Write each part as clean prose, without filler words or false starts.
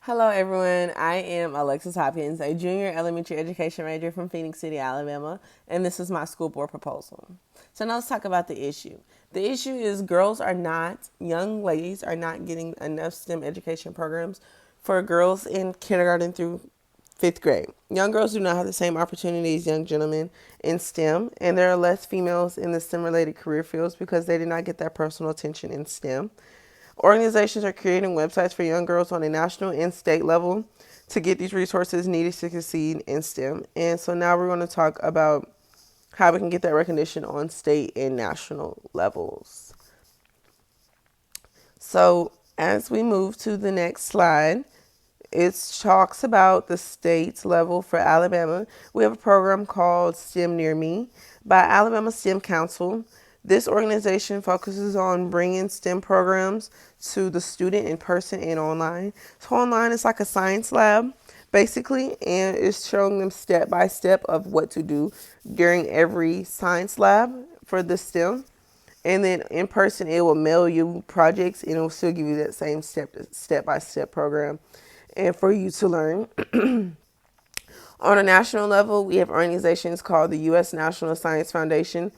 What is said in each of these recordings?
Hello, everyone. I am Alexis Hopkins, a junior elementary education major from Phoenix City, Alabama, and this is my school board proposal. So now let's talk about the issue. The issue is young ladies are not getting enough STEM education programs for girls in kindergarten through fifth grade. Young girls do not have the same opportunities as young gentlemen in STEM, and there are less females in the STEM related career fields because they did not get that personal attention in STEM. Organizations are creating websites for young girls on a national and state level to get these resources needed to succeed in STEM. And so now we're going to talk about how we can get that recognition on state and national levels. So as we move to the next slide, it talks about the state level for Alabama. We have a program called STEM Near Me by Alabama STEM Council. This organization focuses on bringing STEM programs to the student in person and online. So online is like a science lab, basically, and it's showing them step by step of what to do during every science lab for the STEM. And then in person, it will mail you projects and it will still give you that same step by step program and for you to learn. On a national level, we have organizations called the U.S. National Science Foundation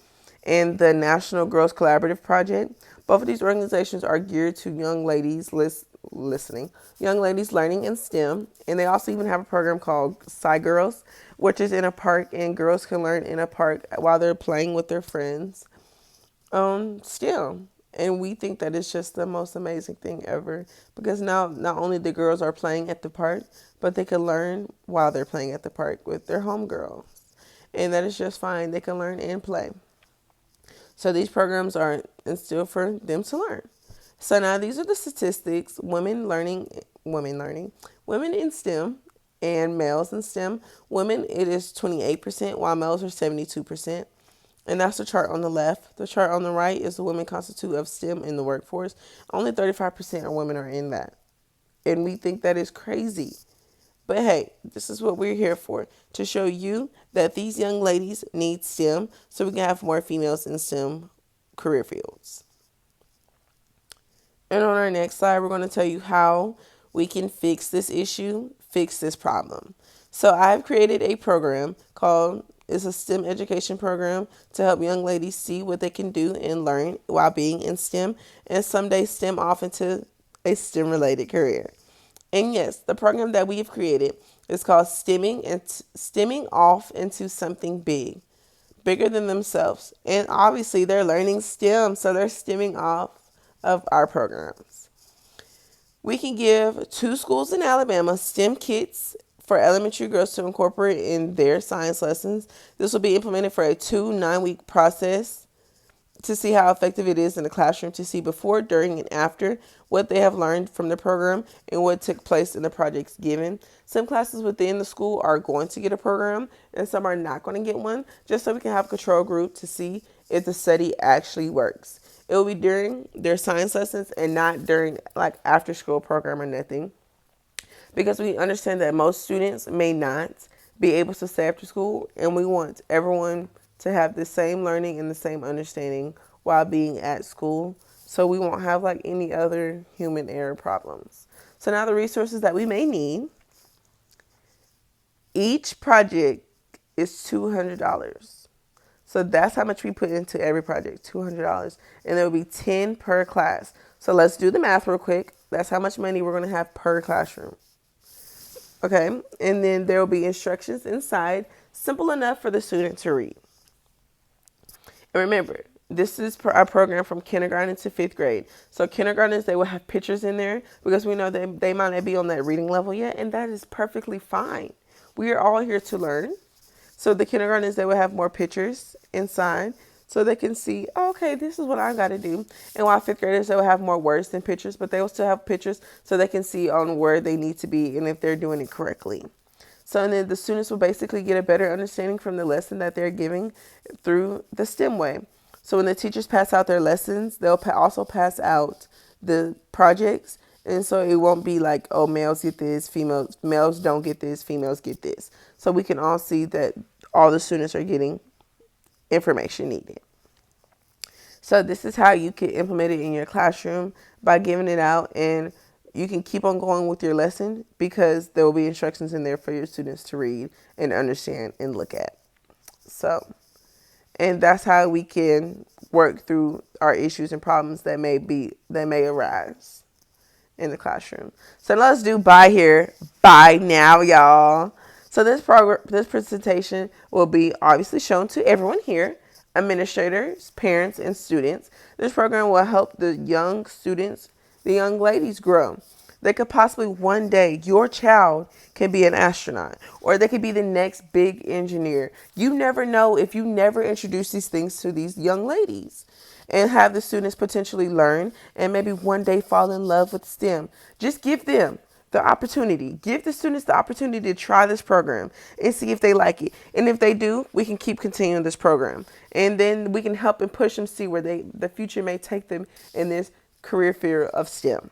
and the National Girls Collaborative Project. Both of these organizations are geared to young ladies young ladies learning in STEM. And they also even have a program called PSY Girls, which is in a park, and girls can learn in a park while they're playing with their friends. STEM. And we think that it's just the most amazing thing ever because now not only the girls are playing at the park, but they can learn while they're playing at the park with their homegirls. And that is just fine. They can learn and play. So these programs are instilled for them to learn. So now these are the statistics: women in STEM and males in STEM. Women, it is 28%, while males are 72%. And that's the chart on the left. The chart on the right is the women constitute of STEM in the workforce. Only 35% of women are in that. And we think that is crazy. But hey, this is what we're here for, to show you that these young ladies need STEM so we can have more females in STEM career fields. And on our next slide, we're going to tell you how we can fix this issue, fix this problem. So I've created a program called it's a STEM education program to help young ladies see what they can do and learn while being in STEM and someday STEM off into a STEM related career. And yes, the program that we've created is called Stemming Off into Something Bigger than themselves. And obviously they're learning STEM, so they're stemming off of our programs. We can give 2 schools in Alabama STEM kits for elementary girls to incorporate in their science lessons. This will be implemented for a 9-week process to see how effective it is in the classroom, to see before, during, and after what they have learned from the program and what took place in the projects given. Some classes within the school are going to get a program and some are not going to get one, just so we can have a control group to see if the study actually works. It will be during their science lessons and not during like after school program or nothing, because we understand that most students may not be able to stay after school, and we want everyone to have the same learning and the same understanding while being at school, so we won't have like any other human error problems. So now the resources that we may need: each project is $200. So that's how much we put into every project, $200. And there will be 10 per class. So let's do the math real quick. That's how much money we're going to have per classroom. Okay, and then there will be instructions inside, simple enough for the student to read. And remember, this is our program from kindergarten to 5th grade. So kindergartners, they will have pictures in there because we know that they might not be on that reading level yet, and that is perfectly fine. We are all here to learn. So the kindergartners, they will have more pictures inside so they can see, oh, okay, this is what I got to do. And while 5th graders, they will have more words than pictures, but they will still have pictures so they can see on where they need to be and if they're doing it correctly. So and then the students will basically get a better understanding from the lesson that they're giving through the STEM way. So when the teachers pass out their lessons, they'll also pass out the projects. And so it won't be like, oh, males get this, males don't get this, females get this. So we can all see that all the students are getting information needed. So this is how you can implement it in your classroom by giving it out and you can keep on going with your lesson because there will be instructions in there for your students to read and understand and look at. So, and that's how we can work through our issues and problems that may arise in the classroom. So let's do bye here. Bye now, y'all. So this presentation will be obviously shown to everyone here, administrators, parents, and students. This program will help the young students, the young ladies grow. They could possibly one day, your child can be an astronaut or they could be the next big engineer. You never know if you never introduce these things to these young ladies and have the students potentially learn and maybe one day fall in love with STEM. Just give them the opportunity. Give the students the opportunity to try this program and see if they like it. And if they do, we can keep continuing this program. And then we can help and push them see where the future may take them in this career field of STEM.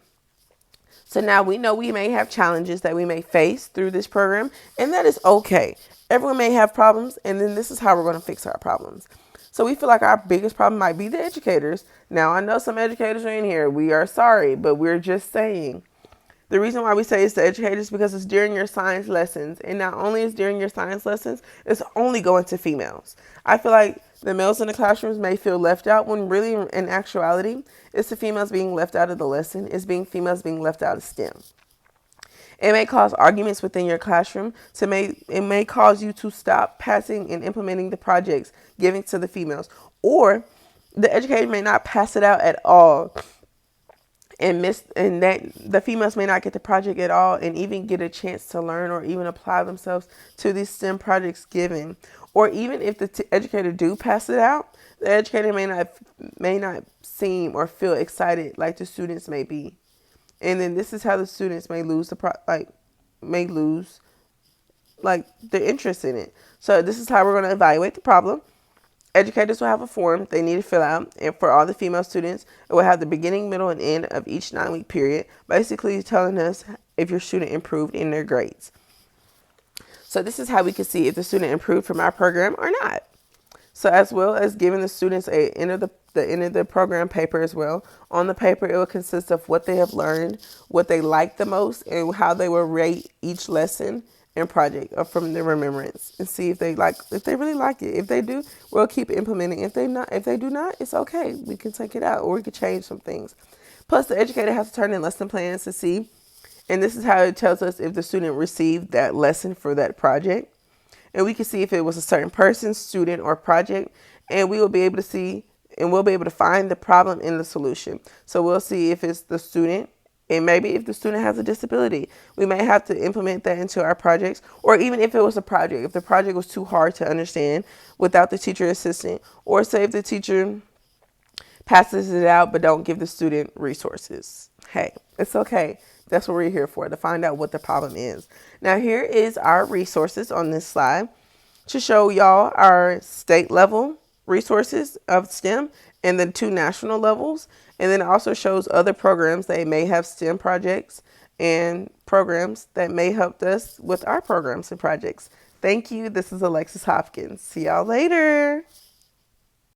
So now we know we may have challenges that we may face through this program, and that is okay. Everyone may have problems, and then this is how we're going to fix our problems. So we feel like our biggest problem might be the educators. Now, I know some educators are in here. We are sorry, but we're just saying. The reason why we say it's the educators is because it's during your science lessons. And not only is during your science lessons, it's only going to females. I feel like the males in the classrooms may feel left out when really in actuality, it's the females being left out of the lesson. It's females being left out of STEM. It may cause arguments within your classroom. It may cause you to stop passing and implementing the projects given to the females. Or the educator may not pass it out at all and that the females may not get the project at all and even get a chance to learn or even apply themselves to these STEM projects given. Or even if the educator do pass it out, the educator may not seem or feel excited like the students may be. And then this is how the students may lose the interest in it. So this is how we're going to evaluate the problem. Educators will have a form they need to fill out, and for all the female students, it will have the beginning, middle, and end of each 9-week period, basically telling us if your student improved in their grades. So this is how we can see if the student improved from our program or not. So as well as giving the students the end of the program paper as well. On the paper, it will consist of what they have learned, what they like the most, and how they will rate each lesson and project from their remembrance, and see if they really like it. If they do, we'll keep implementing. If they do not, it's okay. We can take it out or we can change some things. Plus, the educator has to turn in lesson plans to see, and this is how it tells us if the student received that lesson for that project. And we can see if it was a certain person, student, or project, and we will be able to see and we'll be able to find the problem in the solution. So we'll see if it's the student, and maybe if the student has a disability, we may have to implement that into our projects. Or even if it was a project, if the project was too hard to understand without the teacher assistant, or say if the teacher passes it out but don't give the student resources. Hey, it's okay. That's what we're here for, to find out what the problem is. Now here is our resources on this slide to show y'all our state level resources of STEM and the 2 national levels. And then it also shows other programs that may have STEM projects and programs that may help us with our programs and projects. Thank you. This is Alexis Hopkins. See y'all later.